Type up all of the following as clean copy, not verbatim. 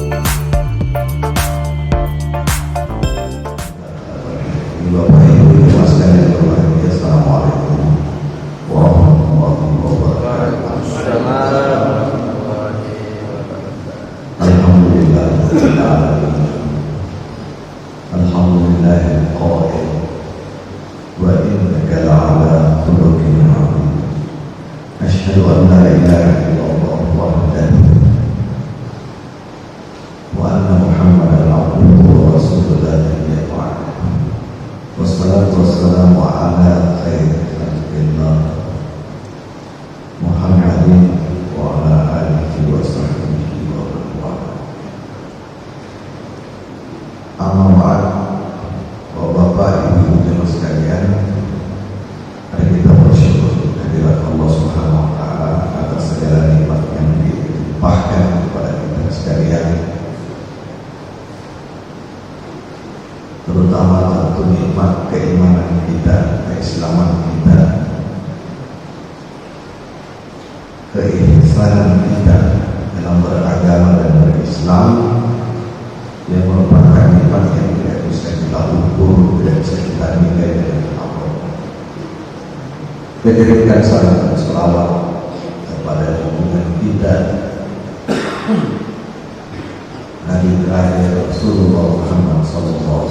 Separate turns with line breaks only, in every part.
Bapak Ibu yang sekalian berbahagia, Assalamualaikum warahmatullahi wabarakatuh. Alhamdulillah, alhamdulillahil qail wa innaka la'ala khuluqin 'azim. Asyhadu an la ilaha illallah wahdahu wa anna Muhammadan 'abduhu wa rasuluhu la nabiyya ba'dahu. Wassalatu wassalamu ala khairi khalqillah Muhammadin wa ala alihi wa sahbihi wa man wala. Amma ba'd. Bapak Ibu jemaah sekalian, mari kita bersyukur kehadirat Allah Subhanahu wa taala atas segala nikmat yang dilimpahkan kepada kita sekalian, terutama tentu nikmat keimanan kita, keislaman kita, keihsanan kita dalam beragama dan berislam, yang merupakan nikmat yang tidak bisa kita ukur, tidak bisa kita nilai dengan Allah. Kita berikan salam dan selawat kepada junjungan kita Nabi terakhir Rasulullah Muhammad SAW,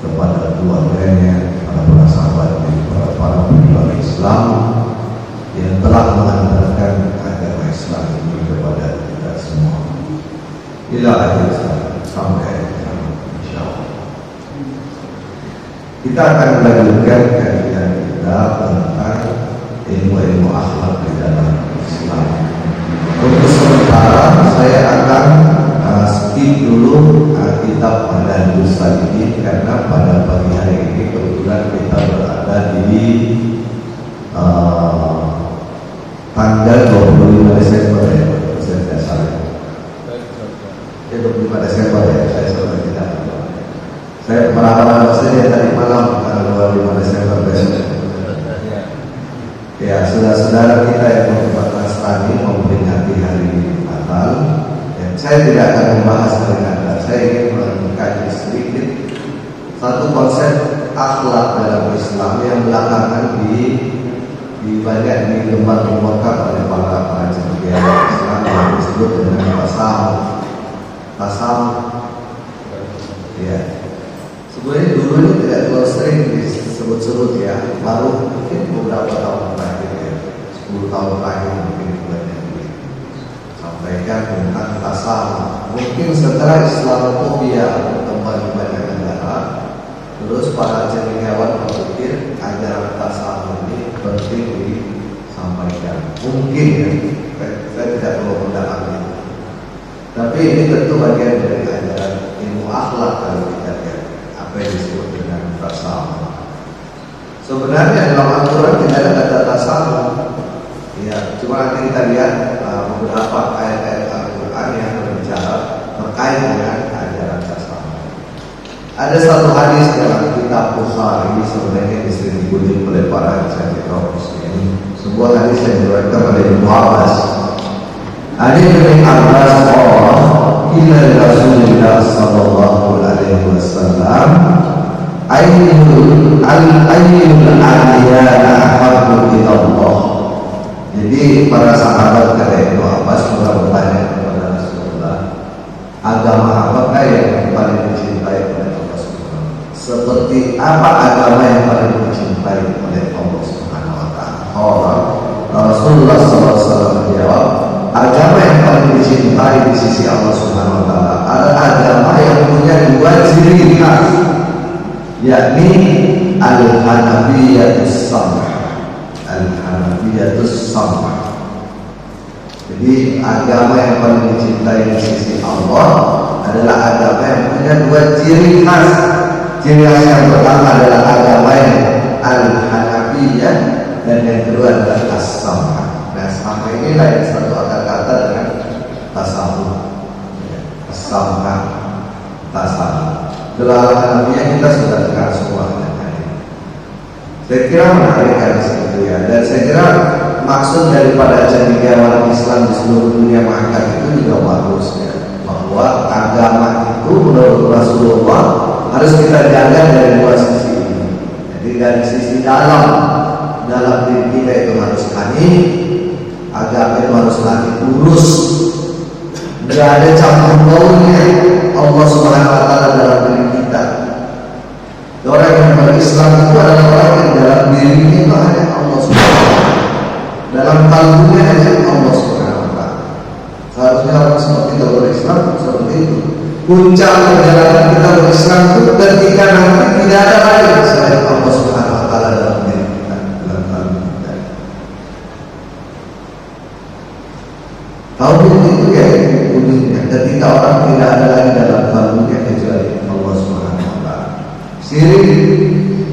kepada keluarganya, para sahabat, para pejuang Islam yang telah mengantarkan agama Islam ini kepada kita semua. Ila akhir sampai insyaallah. Kita akan melanjutkan kajian kita tentang ilmu-ilmu akhlak di dalam Islam. Untuk sementara saya akan skip dulu kitab Manhajus Salikin, karena pada pagi hari ini kebetulan kita berada di tanggal 25 Desember ya, saya tidak salah. 25 Desember ya, saya sudah tidak. Saya meramal saja tadi malam tanggal 25 Desember besok. Ya, saudara-saudara kita yang berumat Nasrani memperingati hari Natal. Saya tidak akan membahas hari Natal. Saya ingin mengkaji sedikit satu konsep akhlak dalam Islam yang belakangan banyak digembar-gemborkan oleh para cendekiawan Islam yang disebut dengan tasawuf. Ya, sebenarnya dulu ini tidak terlalu sering disebut-sebut ya, baru mungkin beberapa tahun terakhir ya, 10 tahun terakhir mungkin banyak sampaikan tentang tasawuf. Mungkin setelah Islamophobia berkembang di banyak negara, terus para cendekiawan berpikir ajaran tasawuf ini penting disampaikan. Mungkin ya, saya tidak perlu mendalami, tapi ini tentu bagian dari ajaran ilmu akhlak kalau kita lihat apa yang disebut dengan tasawuf. Sebenarnya dalam Al-Quran tidak ada kata tasawuf. Ya, cuma nanti kita lihat beberapa ayat-ayat Al-Quran yang berbicara terkait dengan ajaran tasawuf. Ada satu hadis dalam kitab Bukhari sebenarnya disering dikunjungi oleh para kaum muslimin. Sebuah hadis yang diriwayatkan oleh Ibnu Abbas. Hadis dari Abbas qala ila Rasulillah sallallahu alaihi wasallam ayyul adiyana ahabbu ila Allah. Jadi para sahabat kata Ibnu Abbas bertanya kepada Rasulullah, agama apakah yang paling dicintai oleh Allah Subhanahu wa taala? Seperti apa agama yang paling dicintai oleh Allah Subhanahu wa taala? Rasulullah SAW menjawab, agama yang paling dicintai di sisi Allah Subhanahu wa taala adalah agama yang punya dua ciri khas, yakni al-hanafiyatus samah. Al-hanafiyatus samah. Jadi agama yang paling dicintai di sisi Allah adalah agama yang punya dua ciri khas. Ciri khas yang pertama adalah agama yang al-hanafiyah, dan yang kedua adalah as-samah. Nah, samah ini lain satu akar kata dengan tasawuf. As-samah, tasawuf. Gelar hanafiyah kita sudah dengar semua. Saya kira menarik hadis itu ya, dan saya kira maksud daripada cendekiawan Islam di seluruh dunia mengangkat itu juga bagus. harus kita jaga dari dua sisi ini. Jadi dari sisi dalam diri kita itu harus hanif, agama itu harus hanif lurus, nggak ada campur baurnya Allah Subhanahu Wa Taala dalam diri kita. Orang yang berislam itu adalah orang yang dalam dirinya itu hanya Allah Subhanahu Wa Taala, dalam kalbunya hanya Allah Subhanahu Wa Taala. Seharusnya orang seperti itu berislam seperti itu. Puncak perjalanan kita berislam itu ketika nanti tidak ada lagi selain Allah Subhanahu Wa Taala dalam diri kita, dalam kalbu kita. Tauhid itu ya ujungnya ketika orang tidak ada lagi dalam kalbunya kecuali Allah Subhanahu Wa Taala. Syirik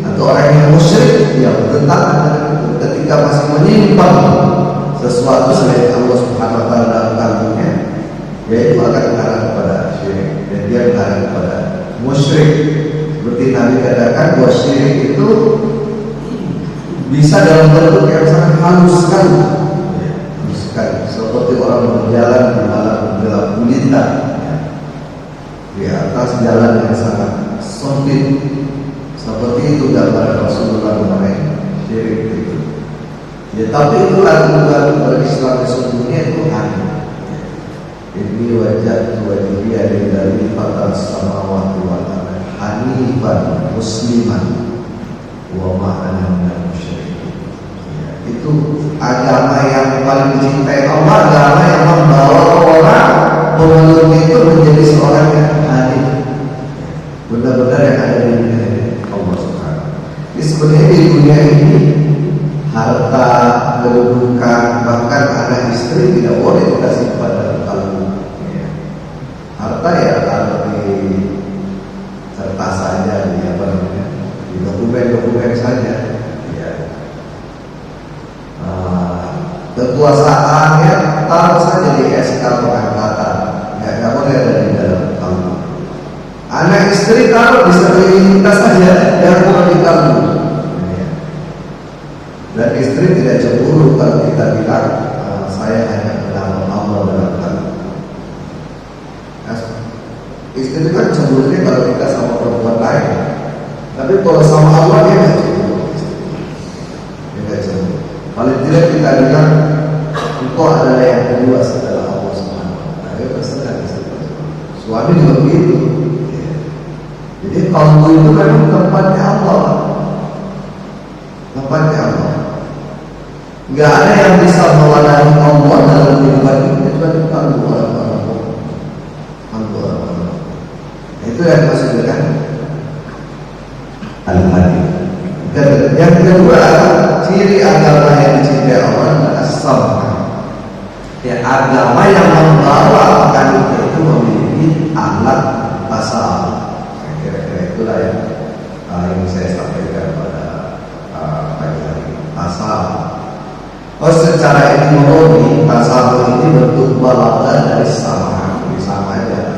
atau orang yang musyrik yang bertentangan dengan itu ketika masih menyimpan sesuatu selain Allah Subhanahu Wa Taala dalam kalbunya, yaitu akan mengarah kepada syirik dan dia mengarah kepada musyrik. Seperti Nabi katakan bahwa syirik itu bisa dalam bentuk yang sangat halus sekali, halus sekali, seperti orang berjalan di malam gelap gulita di atas jalan yang sangat sempit. Seperti itu gambaran Rasulullah mengenai syirik itu. Ya, tapi itulah tujuan berislam sesungguhnya itu hanya ini wajah wajibiyah dari fatar samawati wal ardi hanifan musliman wa ma'ana minal musyrikin. Ya, itu agama yang paling dicintai Allah, agama yang membawa orang pemeluk itu menjadi seorang yang hanif, benar-benar yang ada di dunia ini Allah Subhanahu. Jadi sebenarnya di dunia ini harta, kedudukan, bahkan anak istri tidak boleh dikasih kepada kalbu. Harta ya kalau di kertas saja, di apa namanya, di dokumen saja. Ya. Kekuasaan ya taruh saja di SK pengangkatan, nggak boleh ada di dalam kalbu. Anak istri taruh di sertifikat saja, yang boleh di kalbu. Dan istri tidak cemburu kalau kita bilang saya hanya mengenal Allah dalam kalbu. Istri itu kan cemburunya kalau kita sama perempuan lain, tapi kalau sama Allah dia nggak cemburu. Dia nggak cemburu. Paling tidak kita bilang engkau adalah yang kedua setelah Allah Subhanahu Wa Taala. Dia terserah istri. Suami juga begitu. Jadi kalbu itu memang tempatnya Allah, tempatnya Allah. Nggak ada yang bisa mewarnai Allah dalam kehidupan ini kecuali kalbu orang-orang. Itu yang maksud dengan al-hadith. Yang kedua, ciri agama yang dicintai Allah adalah as-samah. Ya, agama yang membawa akan itu memiliki alat tasawuf. Kira-kira itulah yang ingin saya sampaikan pada pagi hari ini. Tasawuf. Oh, secara etimologi tasawuf ini bentuk balaghah dari sama, sama aja.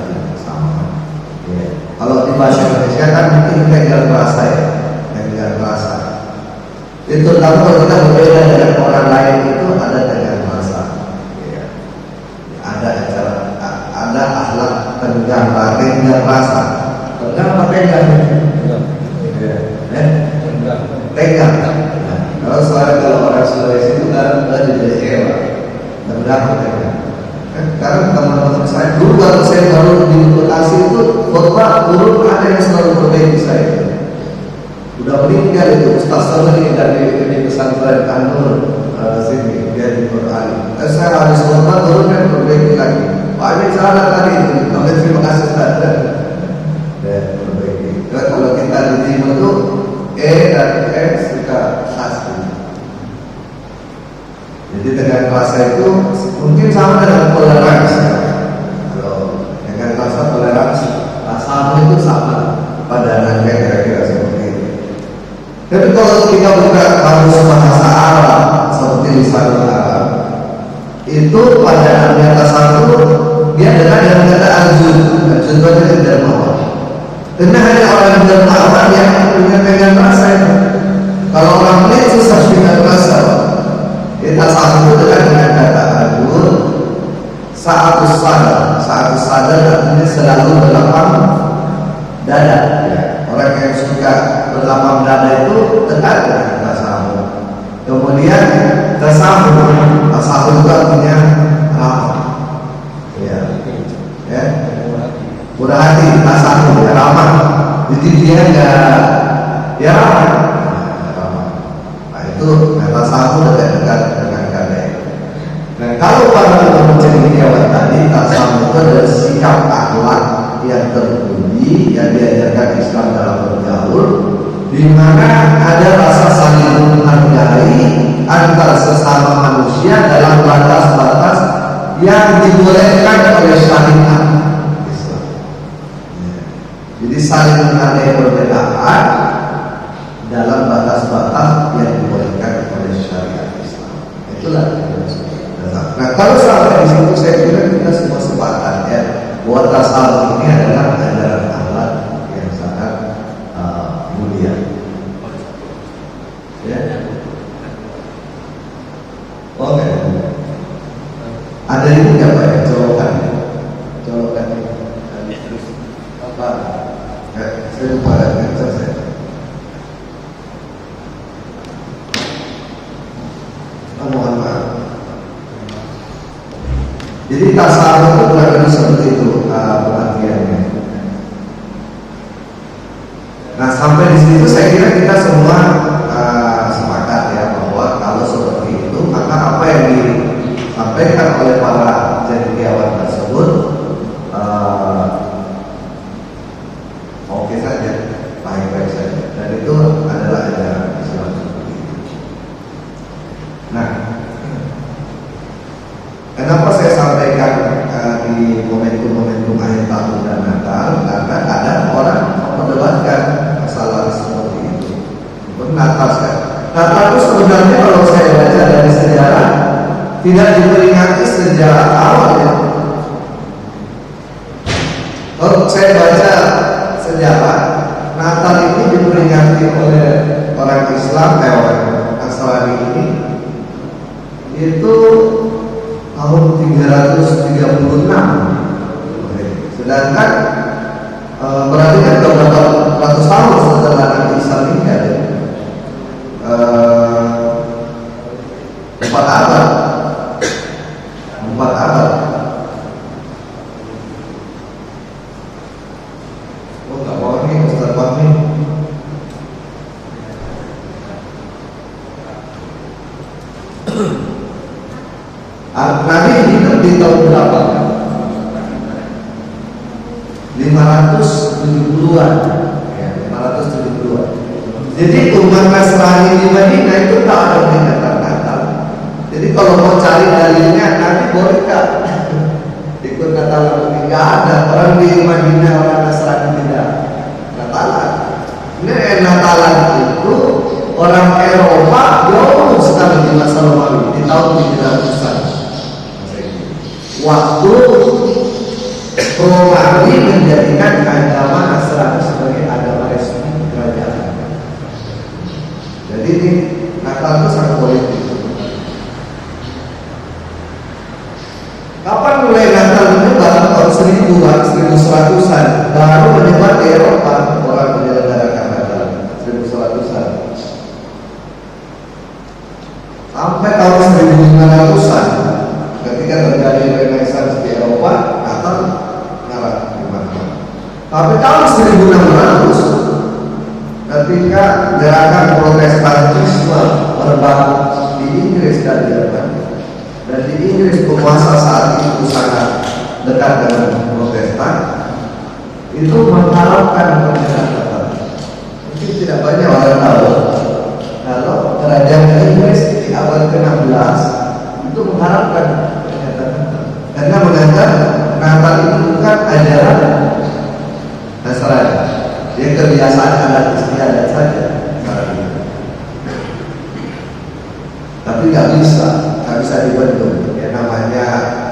Kalau di bahasa Indonesia kan mungkin tenggang rasa ya, tenggang rasa. Itu tahu kalau kita berbeda dengan orang lain itu ada tenggang rasa. Ya. Ada akhlak tenggang rasa. Tenggang apa tenggang? Tenggang. Kalau orang Sulawesi itu kan ada di daerah tenggang. Karena teman-teman saya dulu waktu saya baru di Bekasi itu khotbah guru ada yang selalu perbaiki saya. Udah meninggal itu Ustaz Sabri dari pesantren Anur sini dia di Quran. Saya habis khotbah guru kan perbaiki lagi. Pak ini salah tadi itu. Kami terima kasih Ustaz. Dan perbaiki. Kalau kita di timur itu dan X kita khas. Jadi dengan rasa itu mungkin sama dengan toleransi. Kalau dengan rasa toleransi, rasa itu sama padanannya kira-kira seperti itu. Tapi kalau kita buka kamus bahasa Arab seperti lisanul Arab, itu padanannya tasawuf dia dengan yang kata azud. Azud itu tidak mawar. Karena hanya orang yang mawar yang punya dengan rasa itu. Kalau orang lain susah dengan rasa. Kita satu dengan kata azud. Saat sadar artinya selalu berlapang dada. Ya. dekat dengan tasawuf. Kemudian tasawuf itu artinya ramah, ya, ya, murah hati, tasawuf ya, ramah. Jadi dia enggak, ya ramah. Nah itu tasawuf dekat dengan kalian. Nah kalau para ulama cendekiawan tadi, tasawuf itu adalah sikap akhlak yang terpuji yang diajarkan Islam dalam bergaul, di mana ada rasa saling menghargai antar sesama manusia dalam batas-batas yang dibolehkan oleh syariat Islam. Jadi saling menghargai perbedaan dalam batas-batas yang dibolehkan oleh syariat Islam. Itulah. Nah kalau sampai di situ saya kira kita semua sepakat ya bahwa tasawuf ini adalah ajaran akhlak yang sangat mulia. Ya. Oke. Ada ini nggak Pak ya? Colokan apa? Saya lupa saya. Mohon maaf. Jadi tasawuf itu kurang lebih seperti itu pengertiannya. Nah sampai di situ saya kira kita semua sepakat ya bahwa kalau seperti itu maka apa yang disampaikan oleh para cendekiawan tersebut oke saja, baik-baik saja, dan itu adalah ajaran Islam seperti itu. Nah, kenapa saya sampaikan di momentum akhir tahun dan Natal? Karena kadang orang memperdebatkan masalah seperti itu. Natal itu sebenarnya kalau saya baca dari sejarah tidak diperingati sejak awal ya. Kalau saya baca sejarah, Natal ini diperingati oleh orang Islam, orang Nasrani ini itu tahun 336. Sedangkan berarti kan beberapa ratus tahun setelah Nabi Isa meninggal ya. 4 abad. Oh nggak mau nih Ustaz Fahmi. Nabi hidup di tahun berapa? 570-an ya, 570-an. Jadi umat Nasrani di Madinah itu tak ada peringatan Natal. Jadi kalau mau cari dalilnya Nabi bolehkah ikut Natal atau tidak? Ada orang di Madinah, orang Nasrani tidak Natalan. Ini Natalan itu orang Eropa jauh sekali di masa Romawi di tahun 300-an. Waktu Romawi menjadikan agama Nasrani sebagai agama resmi kerajaan. Jadi ini Natal itu sangat politik. Kapan mulai Natal menyebar? Tahun 1100-an baru menyebar di Eropa, orang menyelenggarakan Natal 1100-an. Sampai tahun 1500-an ketika terjadi Renaissance di Eropa, Natal ngalah di mana-mana. Tapi tahun 1600 ketika gerakan Protestantisme merebak di Inggris dan Jerman, dan di Inggris penguasa saat itu sangat dekat dengan Protestan, itu mengharapkan pernikahan Natal. Mungkin tidak banyak orang tahu kalau kerajaan Inggris di abad ke-16 itu mengharapkan pernikahan Natal, karena menganggap Natal itu bukan ajaran Nasrani, dia kebiasaan adat istiadat saja. Tapi nggak bisa dibendung. Ya namanya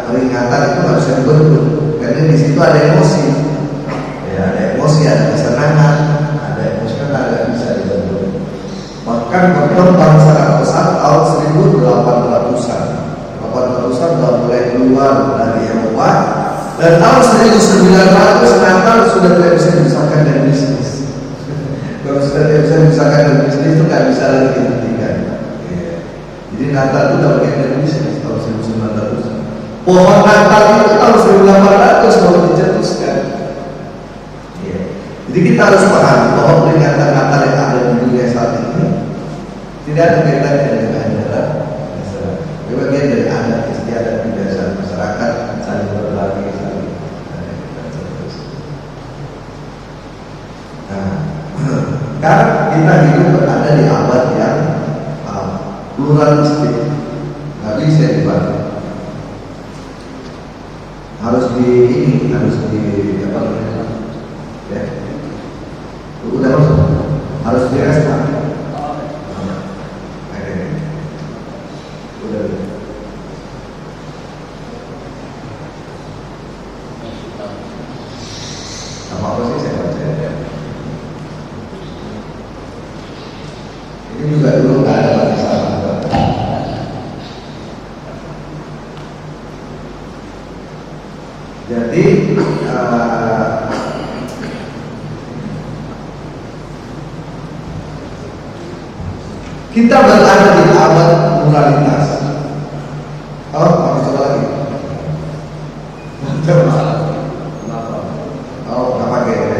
peringatan itu nggak bisa dibendung, karena di situ ada emosi. Ya ada emosi, ada kesenangan, ada emosional, nggak bisa dibendung. Bahkan berkembang sangat pesat tahun 1800-an. 1800-an sudah mulai keluar dari Eropa, dan tahun 1900 Natal sudah tidak bisa dipisahkan dari bisnis. Kalau sudah tidak bisa dipisahkan dari bisnis, itu nggak bisa lagi dihentikan. Ya. Jadi Natal itu udah bagian dari bisnis tahun 1900. Pohon Natal itu tahun 1800 baru dicetuskan. Ya. Jadi kita harus paham bahwa peringatan Natal yang ada di dunia saat ini tidak ada kaitannya dengan ajaran Islam. Itu bagian dari adat istiadat kebiasaan masyarakat saling berbagi, saling karena kita hidup berada di abad yang pluralistik, nggak bisa dibagi. Harus apa namanya? Ya, udah masuk. Harus direspon. Udah. Apa sih saya baca ya? Ini juga dulu nggak ada batasan. Jadi kita berada di abad pluralitas. Oh, mau coba lagi. Oh, nggak pakai ya.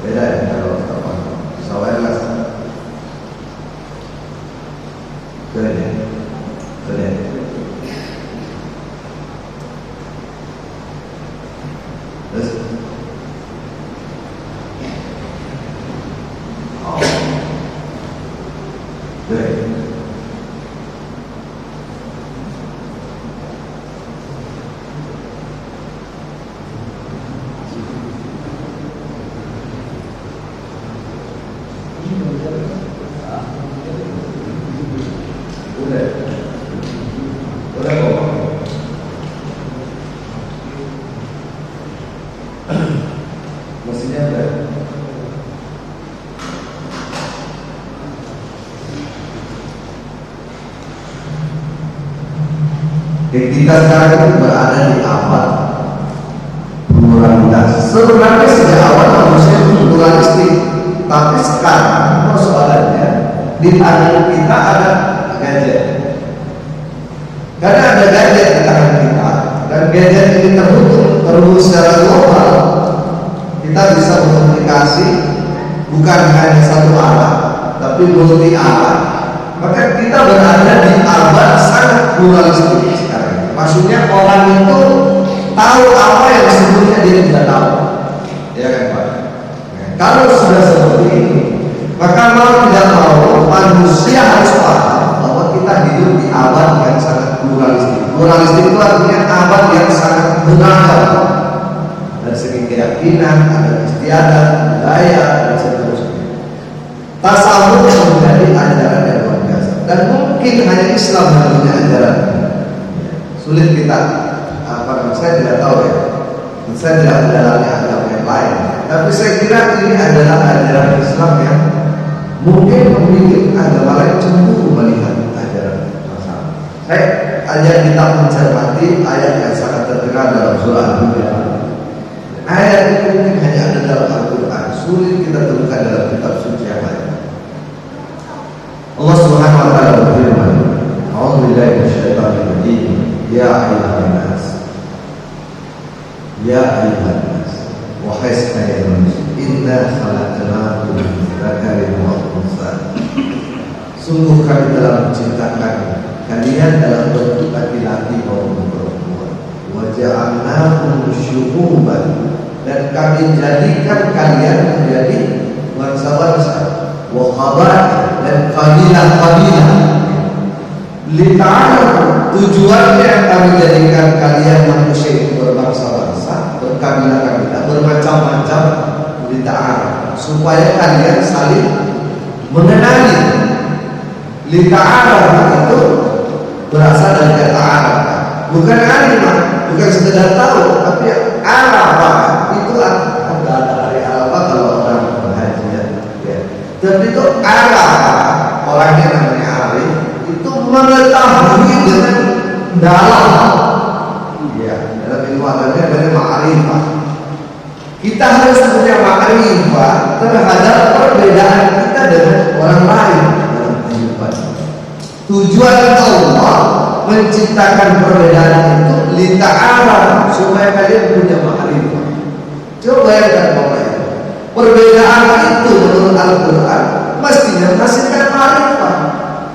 Beda ya kalau bisa wireless. Beda. Terus, udah kok. Mesinnya ada. Kita sekarang itu berada di abad pluralitas. Sebenarnya sejak awal manusia itu pluralistik, tapi sekarang persoalannya di tangan kita ada gadget. Karena ada gadget di tangan kita, dan gadget ini terhubung secara global. Kita bisa berkomunikasi bukan hanya satu arah, tapi multi arah. Maka kita berada di abad sangat pluralistik sekarang. Maksudnya orang itu tahu apa yang sebelumnya dia tidak tahu. Ya kan Pak? Kalau sudah seperti ini, maka mau tidak mau manusia harus paham bahwa kita hidup di abad yang sangat pluralistik. Pluralistik itu artinya abad yang sangat beragam. Dari segi keyakinan, ada istiadat, budaya, dan seterusnya. Tasawuf menjadi ajaran yang luar biasa. Dan mungkin hanya Islam yang punya ajaran. Sulit kita, saya tidak tahu ya. Saya tidak mendalami agama yang lain. Tapi saya kira ini adalah ajaran Islam yang mungkin memiliki agama lain cemburu melihat ajaran tasawuf. Saya ajak kita mencermati ayat yang sangat terkenal dalam surah Al-Baqarah. Ayat itu mungkin hanya ada dalam Al-Quran, sulit kita temukan dalam kitab suci yang lain. Allah Subhanahu wa taala berfirman, "A'udzubillahi minasyaitonir rajim. Ya ayyuhan nas. Ya ayyuhan nas. Wahai sekalian manusia, inna khalaqnakum min dzakarin wa untha." Sungguh kami telah menciptakan kalian dalam bentuk laki-laki maupun perempuan. Wa ja'alnakum syu'uban, dan kami jadikan kalian menjadi bangsa-bangsa, wa qabail, dan kabilah-kabilah. Lita'arafu, tujuannya kami jadikan kalian manusia itu berbangsa-bangsa, berkabilah-kabilah, bermacam-macam. Lita'arafu, supaya kalian saling mengenali. Lita'arafu itu berasal dari kata Arab, bukan alimah, bukan sekedar tahu, tapi Arafah itu ada hari Arafah kalau orang berhaji ya. Tapi itu Arafah, orangnya namanya Arif, itu mengetahui dengan dalam. Ya, dalam ilmu agamanya ada ma'rifah. Kita harus punya ma'rifah terhadap perbedaan kita dengan orang lain dalam kehidupan. Tujuan Allah menciptakan perbedaan itu lita'ala, supaya kalian punya ma'rifah. Coba bayangkan Bapak Ibu, perbedaan itu menurut Al-Quran mestinya menghasilkan ma'rifah,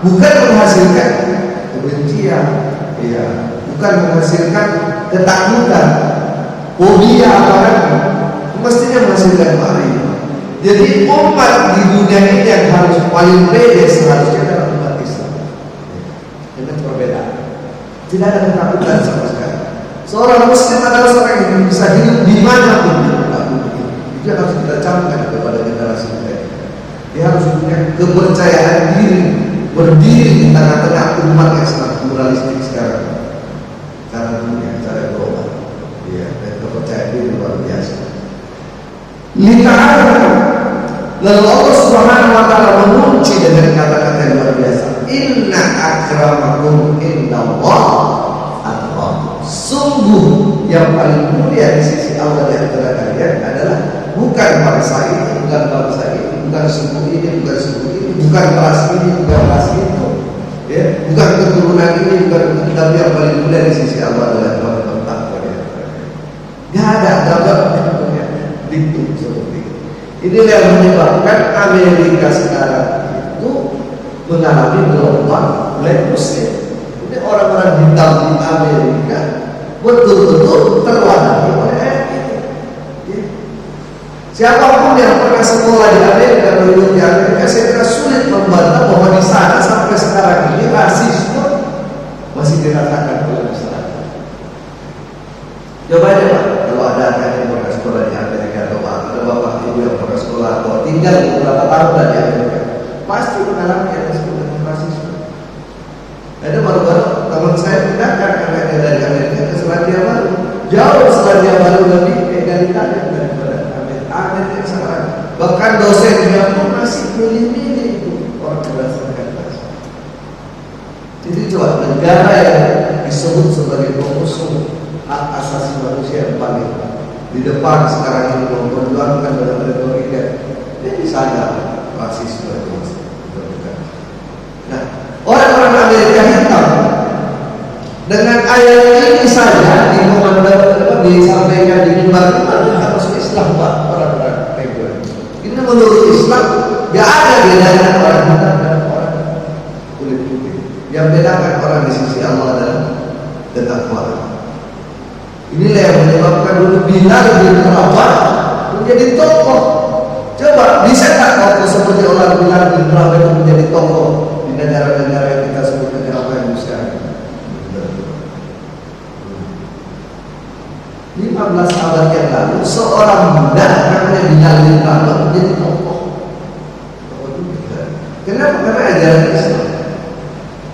bukan menghasilkan kebencian, ya, bukan menghasilkan ketakutan, fobia apalagi, mestinya menghasilkan ma'rifah. Jadi umat di dunia ini yang harus paling pede seharusnya adalah umat Islam dengan perbedaan. Tidak ada ketakutan sama sekali. Seorang Muslim adalah seorang yang bisa hidup di mana pun. Itu yang harus kita camkan kepada generasi kita. Dia harus punya kepercayaan diri, berdiri di tengah-tengah umat yang sangat pluralistik sekarang. Karena dunia cara global, ya, dan kepercayaan diri luar biasa. Lita'ala, lalu Allah Subhanahu wa ta'ala mengunci dengan kata-kata yang luar biasa. Inna akramakum indallah atqakum. Sungguh yang paling mulia di sisi Allah di antara kalian adalah bukan bangsa ini, bukan bangsa ini, bukan suku ini, bukan suku ini, bukan ras ini, bukan ras itu, ya, bukan keturunan ini, bukan, tapi yang paling mulia di sisi Allah adalah tempat kalian. Gak ada gambar diktum seperti itu. Inilah yang menyebabkan Amerika sekarang itu mengalami gelombang black muslim. Ini orang-orang hitam di Amerika betul-betul terwadai oleh ayat ini. Ya. Siapapun yang pernah sekolah di Amerika atau hidup di Amerika, saya kira sulit membantah bahwa di sana sampai sekarang ini rasisme masih dirasakan oleh masyarakat. Coba deh Pak, kalau ada anak yang pernah sekolah di Amerika atau ada bapak ibu yang pernah sekolah atau tinggal beberapa tahun di Amerika, pasti mengalami yang disebut dengan rasisme. Ada baru-baru teman saya pindahkan anaknya dari Amerika ke Selandia Baru. Jauh Selandia Baru lebih egalitarian daripada Amerika sekarang. Bahkan dosennya pun masih milih-milih itu orang berdasarkan ras. Jadi coba negara yang disebut sebagai pengusung hak asasi manusia yang paling di depan sekarang ini memperjuangkan dalam retorika, ini sadar rasisme itu. Nah, orang-orang Amerika hitam dengan ayat ini saja disampaikan di mimbar harus Islam Pak, orang-orang reguler. Ini menurut Islam gak ada bedanya orang hitam dan orang kulit putih. Yang bedakan orang di sisi Allah adalah ketakwaan. Inilah yang menyebabkan dulu Bilal bin Rabah menjadi tokoh. Coba bisa tak tokoh seperti orang Bilal bin Rabah itu menjadi tokoh di negara-negara yang kita sebut negara yang besar? 15 abad yang lalu seorang muda namanya Bilal bin Rabah menjadi tokoh. Kenapa? Karena ajaran Islam.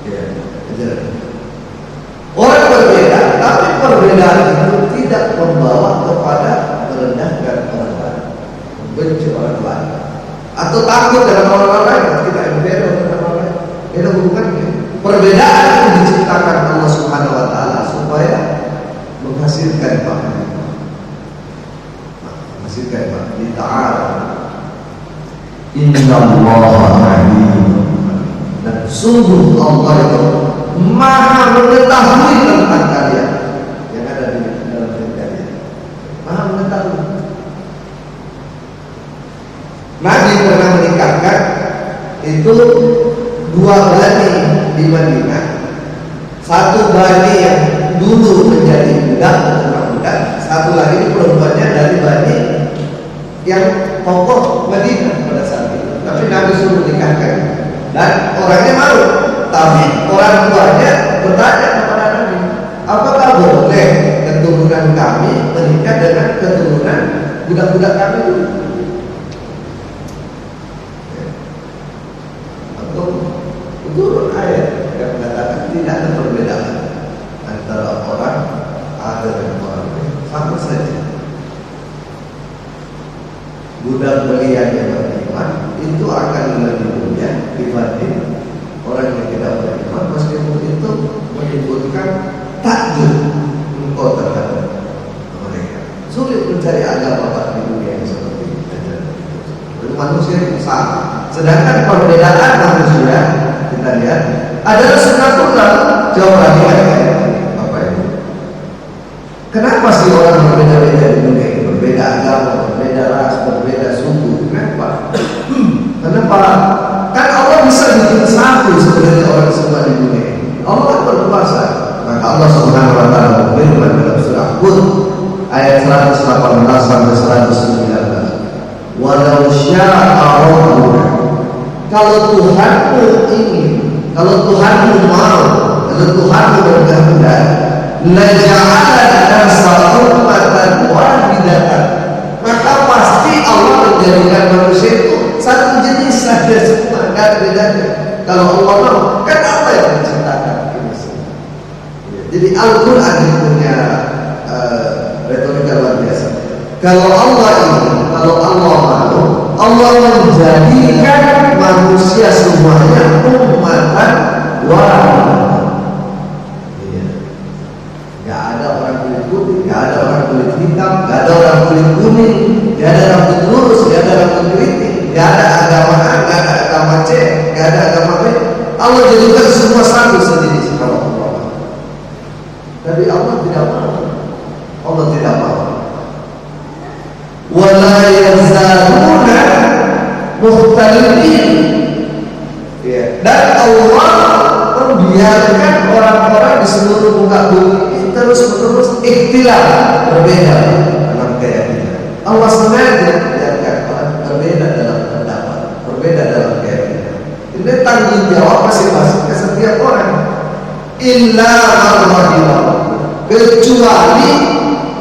Ya, ajaran. Orang berbeda, tapi perbedaan itu tidak membawa kepada merendahkan orang lain, membenci orang lain, atau takut dengan orang lain. Kita beda dengan orang lain. Beda hubungannya. Perbedaan itu diciptakan Allah Subhanahu Wa Taala supaya menghasilkan pahala, menghasilkan pahala. Ta'ala. Inna Allah Alim. Dan sungguh Allah itu Maha mengetahui tentang kalian yang ada di dalam diri kalian. Maha mengetahui. Nabi pernah menikahkan itu 2 bani di Madinah. Satu bani yang dulu menjadi budak, satu lagi perempuannya dari bani yang tokoh Madinah pada saat itu. Tapi Nabi suruh menikahkan dan orangnya mau. Tapi orang tuanya bertanya kepada Nabi, apakah boleh keturunan kami menikah dengan keturunan budak-budak kami dulu? Atau turun ayat yang mengatakan tidak ada perbedaan antara orang ada dan orang lain, sama saja. Budak belia yang beriman itu akan lebih mulia dibanding orang yang tidak beriman, meskipun itu menimbulkan takjub engkau terhadap mereka. Sulit mencari agama Pak di dunia yang seperti ini. Manusia itu sama. Sedangkan perbedaan manusia kita lihat adalah sunatullah. Jauh lagi apa itu? Kenapa sih orang berbeda-beda di dunia ini? Berbeda agama, berbeda ras, berbeda suku. Kenapa? Kenapa? Kan Allah bisa bikin satu sebenarnya orang semua di dunia ini. Allah berkuasa. Maka Allah Subhanahu wa taala berfirman dalam surah Hud ayat 118 sampai 119. Walau syaa rabbuka, kalau Tuhanmu ingin, kalau Tuhanmu mau, kalau Tuhanmu berkehendak, la ja'ala an-nasa ummatan wahidatan, maka pasti Allah menjadikan manusia itu satu jenis saja semua, tidak ada bedanya. Kalau Allah mau, kan apa yang menciptakan ini semua? Jadi Al-Quran punya retorika luar biasa. Kalau Allah ingin, kalau Allah mau, Allah menjadikan manusia semuanya ummatan wahidatan. Gak ada orang kulit putih, gak ada orang kulit hitam, gak ada orang kulit kuning, gak ada rambut lurus, gak ada rambut keriting, gak ada agama A, gak ada agama C, gak ada agama B. Allah jadikan semua satu sendiri kalau Allah. Tapi Allah tidak mau. Allah tidak mau. Wala yazaluna mukhtalifin. Dan Allah membiarkan orang-orang di seluruh muka bumi ini terus-menerus ikhtilaf, berbeda dalam keyakinan. Allah sengaja membiarkan orang berbeda dalam pendapat, berbeda dalam keyakinan. Ini tanggung jawab masing-masing ke setiap orang. Illa man rahimah, kecuali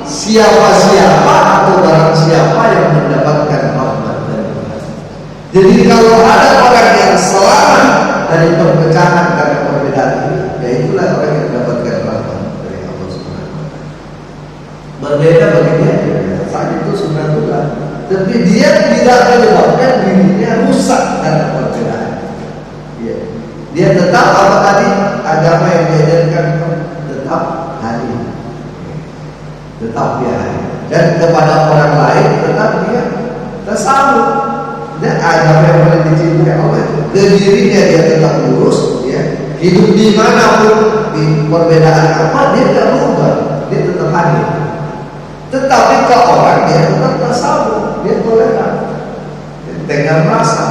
siapa-siapa atau barang siapa yang mendapatkan rahmat dari Tuhan. Jadi kalau ada orang yang selamat dari perpecahan karena perbedaan ini, ya itulah orang yang mendapatkan rahmat dari Allah Subhanahu wa taala. Berbeda bagi dia, saat itu sunatullah, tapi dia tidak menyebabkan dirinya rusak karena perbedaan. Dia tetap apa tadi? Agama yang diajarkan tetap hadir, tetap dia hadir, dan kepada orang lain tetap dia tersambung. Dan agama yang paling dicintai Allah itu ke dirinya dia tetap lurus, ya. Hidup di manapun, di perbedaan apa dia tidak berubah, dia tetap hadir. Tetapi ke orang dia tetap tersambung, dia toleran, tengah rasa,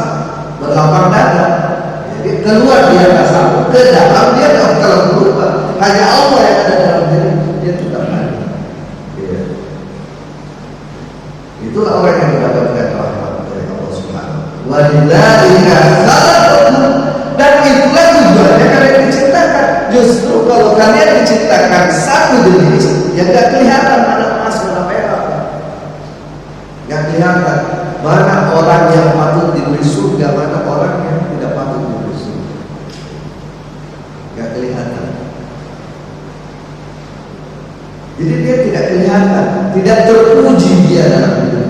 berlapang dada. Jadi keluar dia tersambung, ke dalam dia tidak kalau berubah. Hanya Allah yang ada dalam diri dia tetap hadir. Ya. Itulah orang yang mendapatkan rahmat dari Allah Subhanahu wa taala. Dan itulah tujuannya kalian diciptakan. Justru kalau kalian diciptakan satu jenis yang tidak kelihatan mana emas mana perak, nggak kelihatan mana orang yang patut diberi surga, mana orang yang tidak patut diberi surga, nggak kelihatan. Jadi dia tidak kelihatan, tidak terpuji dia dalam hidup.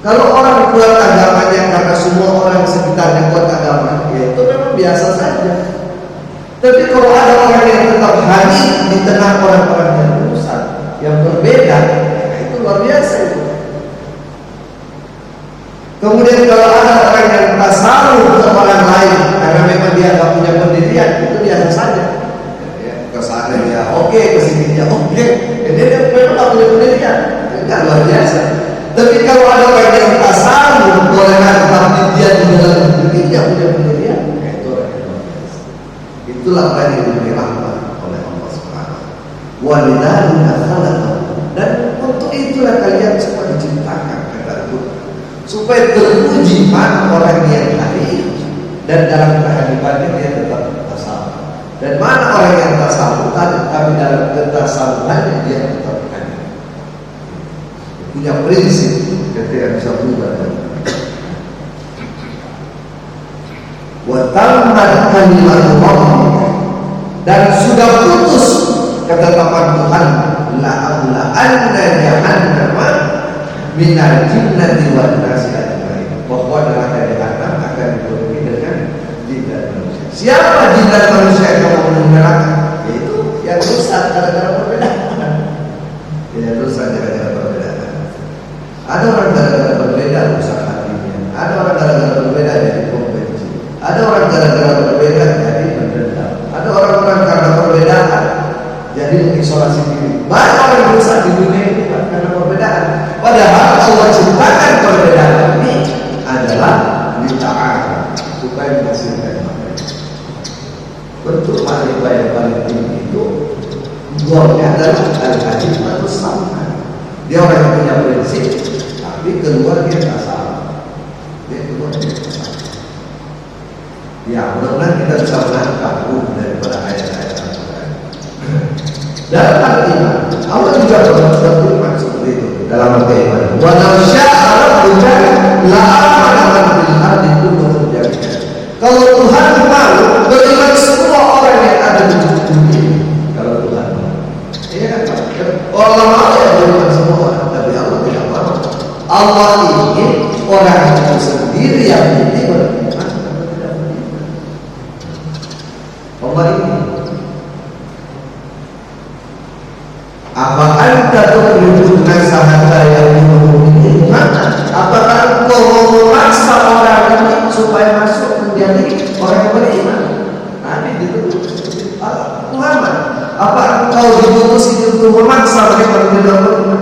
Kalau orang kuat agamanya karena semua orang sekitarnya kuat agama, ya itu memang biasa saja. Tapi kalau ada orang yang tetap hadir di tengah orang-orang yang rusak, yang berbeda, ya itu luar biasa itu. Kemudian kalau ada orang yang tasawuf ke orang lain karena memang dia nggak punya pendirian, itu biasa saja. Kesana dia oke, kesini dia oke. Jadi dia memang nggak punya pendirian, itu luar biasa. Tapi kalau ada orang yang tasawuf toleran tapi dia di dalam diri dia punya pendirian, itu orang yang luar biasa. Itulah orang yang diberi rahmat oleh Allah Subhanahu wa taala. Dan untuk itulah kalian semua diciptakan, kata Al-Quran, supaya terpuji mana orang yang hadir dan dalam kehadirannya dia tetap tasawuf. Dan mana orang yang tasawuf tapi dalam ketasawufannya dia tetap hadir, punya prinsip ketika bisa berubah. Wa tammat kalimatu rabbika, dan sudah putus ketetapan Tuhan, la amla anna jahannama minal jinnati wan nasi ajmain, bahwa neraka jahanam akan dipenuhi dengan jin dan manusia. Siapa jin dan manusia yang mau menuju neraka? Yaitu yang rusak gara-gara perbedaan. Ya rusak gara-gara perbedaan. Ada orang gara-gara berbeda rusak sendiri. Banyak orang berusaha di dunia ini karena perbedaan. Padahal Allah ciptakan perbedaan ini adalah lita'ala, supaya menghasilkan makna. Bentuk makrifah yang paling tinggi itu golnya adalah al-hadis atau sama. Dia orang yang punya prinsip, tapi keluar dia tak salah. Dia keluar dia tak salah. Ya, mudah-mudahan kita bisa menangkap daripada ayat-ayat Al-Quran. Dalam al-iman, Allah juga berfirman seperti itu dalam al-iman. Wa law syaa rabbuka la'amana man fil ardi kulluhum jami'an. Kalau Tuhan mau, beriman semua orang yang ada di bumi ini. Kalau Tuhan mau, iya kan Pak? Allah mau ya beriman semua orang, tapi Allah tidak mau. Allah ingin orang itu sendiri yang ini beriman. Allah ini apa anda tuh nasahata yang ini mana? Apakah engkau mau memaksa orang ini supaya masuk menjadi orang yang beriman? Nabi dituduh Muhammad, apa engkau diutus untuk memaksa mereka menjadi orang beriman?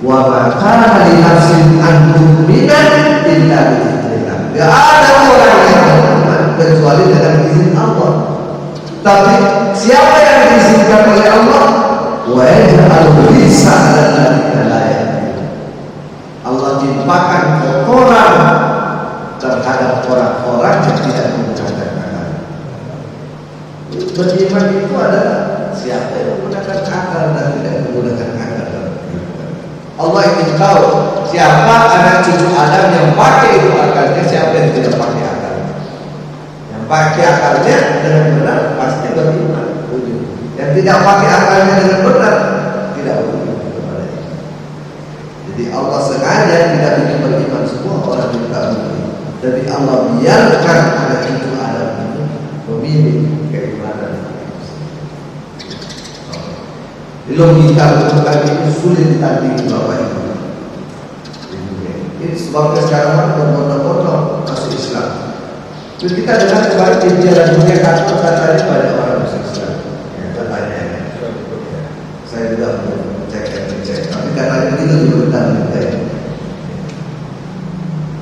Wa ma kana li nafsin an tu'mina illa bi idznillah. Tidak ada orang yang beriman kecuali dengan izin Allah. Tapi siapa yang diizinkan oleh Allah? Wa yaj'alu lisanan ladzina la ya'lamun. Allah timpakan kotoran terhadap orang-orang yang tidak menggunakan akal. Beriman itu adalah siapa yang menggunakan akal dan tidak menggunakan akal. Allah ingin tahu siapa anak cucu Adam yang pakai itu akalnya, siapa yang tidak pakai akal. Yang pakai akalnya dengan benar pasti beriman. Yang tidak pakai akalnya dengan benar tidak beriman kepada dia. Jadi Allah sengaja tidak ingin beriman semua orang yang tak beriman. Jadi Allah biarkan anak cucu Adam itu memilih keimanan. Logika Al-Quran itu sulit ditandingi Bapak Ibu. Ini sebabnya sekarang berbondong-bondong masuk Islam. Terus kita dengar kemarin di jalan dunia kantor katanya banyak orang masuk Islam. Ya, katanya. Saya juga cek. Tapi katanya itu juga benar kita ya.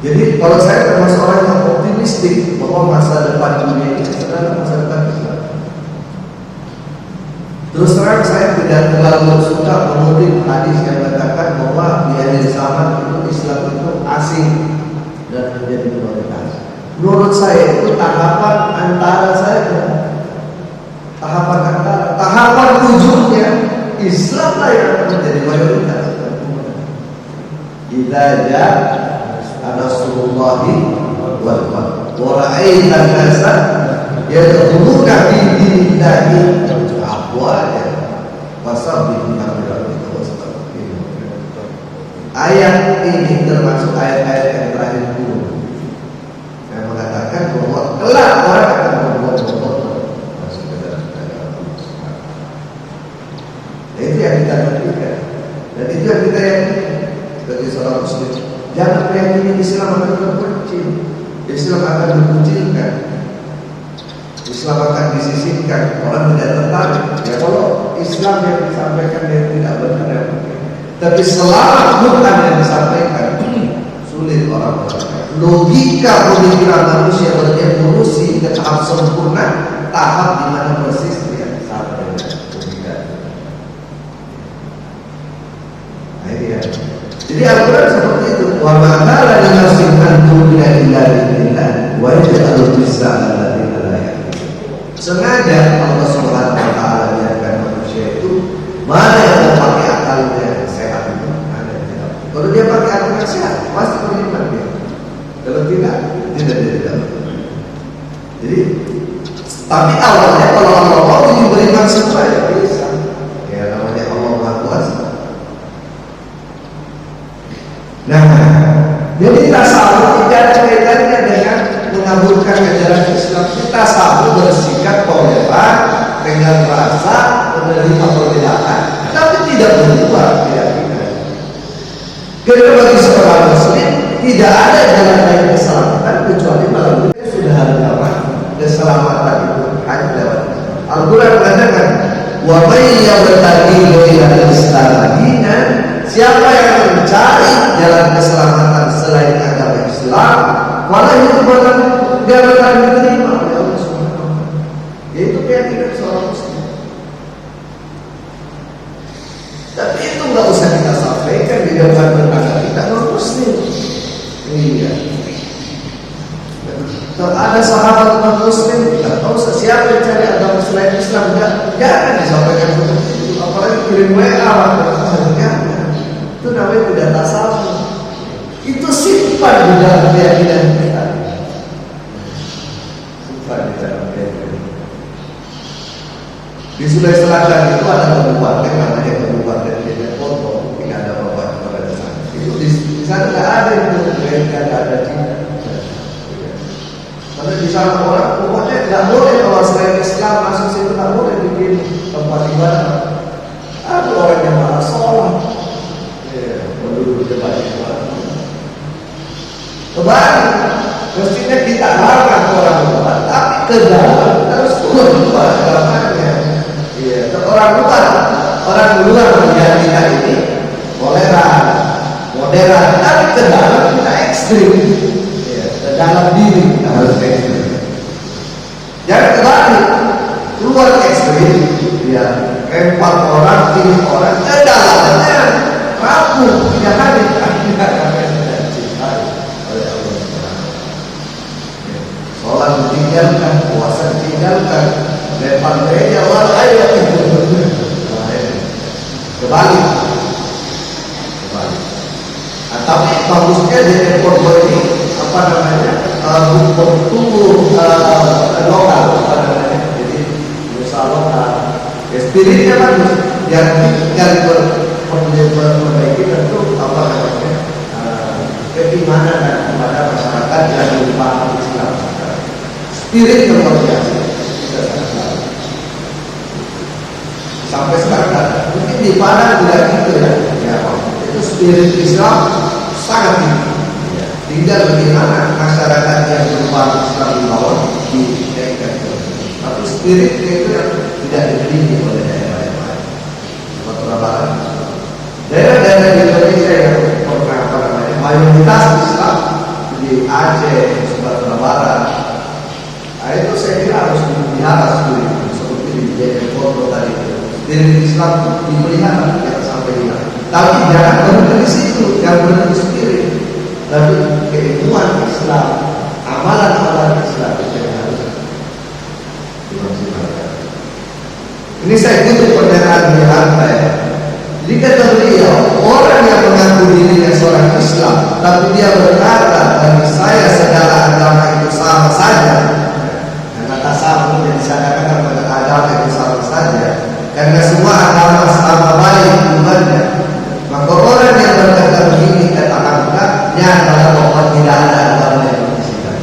Jadi kalau saya termasuk orang yang optimistik bahwa masa depan dunia ini adalah masa depan Islam. Terus terang saya tidak terlalu suka mengutip hadis yang mengatakan bahwa di akhir zaman itu Islam itu asing dan menjadi minoritas. Menurut saya itu tahapan antara tahapan ujungnya Islam lah yang menjadi mayoritas. Idza jaa nasrullahi wal fath wa ra'aitan nasa yadkhuluna fi dinillahi afwaja wasabbih bihamdi rabbika. Ayat ini termasuk ayat-ayat yang terakhir dulu yang mengatakan bahwa kelak orang akan berbondong-bondong masuk ke dalam agama Allah. Itu yang kita nantikan dan itu yang kita yakini sebagai seorang muslim. Jangan meyakini Islam akan terpencil, Islam akan dikucilkan, Islam akan disisihkan, orang tidak tertarik. Ya kalau Islam yang disampaikan dia tidak benar ya. Tapi selama Quran yang disampaikan sulit orang percaya. Logika pemikiran manusia berevolusi ke tahap sempurna, tahap di mana persis dia sama dengan logika. Nah ini ya. Jadi Al-Quran seperti itu. Wa ma kana li nafsin an tu'mina illa bi'idznillah wa yaj'alu lisanan ladzina la ya'lamun. Sengaja Allah Subhanahu wa taala biarkan manusia itu mana yang mau pakai akalnya sehat itu, ada yang tidak. Kalau dia pakai akalnya sehat, pasti beriman dia. Kalau tidak, dia tidak. Jadi, tapi awalnya kalau Allah mau beriman semua ya bisa. Ya namanya Allah Maha Kuasa. Nah, jadi tasawuf tidak ada kaitannya dengan mengaburkan ajaran Islam. Kita selalu bersikap toleran dengan rasa menerima perbedaan, tapi tidak berubah keyakinan. Karena bagi seorang muslim tidak ada jalan lain keselamatan kecuali melalui sudah ada keselamatan itu hanya lewat Al-Quran mengatakan Wa may yabtaghi ghairal Islam dinan, siapa yang mencari jalan keselamatan selain agama Islam, malah itu bukan dia akan diterima oleh Allah Subhanahu wa taala. Yaitu keyakinan seorang muslim. Tapi itu nggak usah kita sampaikan di depan tetangga kita non muslim. Iya. Kalau ada sahabat non muslim, kita tahu siapa yang cari agama selain Islam, jangan disampaikan seperti itu. Apalagi kirim WA, itu namanya tidak tasawuf. Itu simpan di dalam keyakinan kita. Simpan di dalam keyakinan. Di Sulawesi Selatan itu ada kabupaten namanya Kabupaten Jeneponto, mungkin ada bapak pada di sana. Itu di sana nggak ada itu, nggak ada Cina. Karena di sana orang pokoknya nggak boleh kalau selain Islam masuk situ, nggak boleh bikin tempat ibadah. Ada orang yang malah sholat, penduduk tempat ibadah. Kembali, mestinya kita larang orang luar, tapi ke dalam harus keluar agamanya. Iya, orang luar melihat kita ini toleran, moderat, tapi ke dalam kita ekstrim. Iya, ke dalam diri kita harus ekstrim. Jangan kembali keluar ekstrim, ya lempar orang, pilih orang, ke dalamnya rapuh, tidak hadir, tidak akan dicintai oleh Allah Subhanahu. Sholat ditinggalkan, puasa ditinggalkan, lempar gereja, wal ayo kembali. Nah, tapi bagusnya jadi porto ini apa namanya tumbuh lokal, apa namanya, jadi usaha lokal. Spiritnya bagus, yang memperbaiki tentu apa namanya keimanan kepada masyarakat yang berpaham Islam. Spirit yang luar biasa. Sampai sekarang ada. Mungkin di Padang tidak gitu ya. Itu spirit Islam sangat tinggi. Ya. Tinggal bagaimana masyarakat yang berpaham Islam di bawah dinaikkan. Tapi spiritnya itu yang tidak dimiliki oleh daerah yang lain. Sumatera Barat. Daerah-daerah di Indonesia yang pernah apa namanya mayoritas Islam di Aceh, Sumatera Barat. Nah itu saya kira harus dipelihara seperti di Jeneponto tadi. Dari Islam dipelihara, jangan sampai hilang. Tapi jangan berhenti di situ, jangan berhenti sendiri. Tapi keilmuan Islam, amalan-amalan Islam itu yang harus dimaksimalkan. Ini saya kutip pernyataan di rantai. Jadi kata beliau, orang yang mengaku dirinya seorang Islam, tapi dia berkata bagi saya segala agama itu sama saja. Karena tasawuf yang disadakan pada agama itu sama saja. Karena semua agama sama baik hubungannya. Maka orang yang berkata begini katakanlah adalah bahwa tidak ada agama yang bersifat.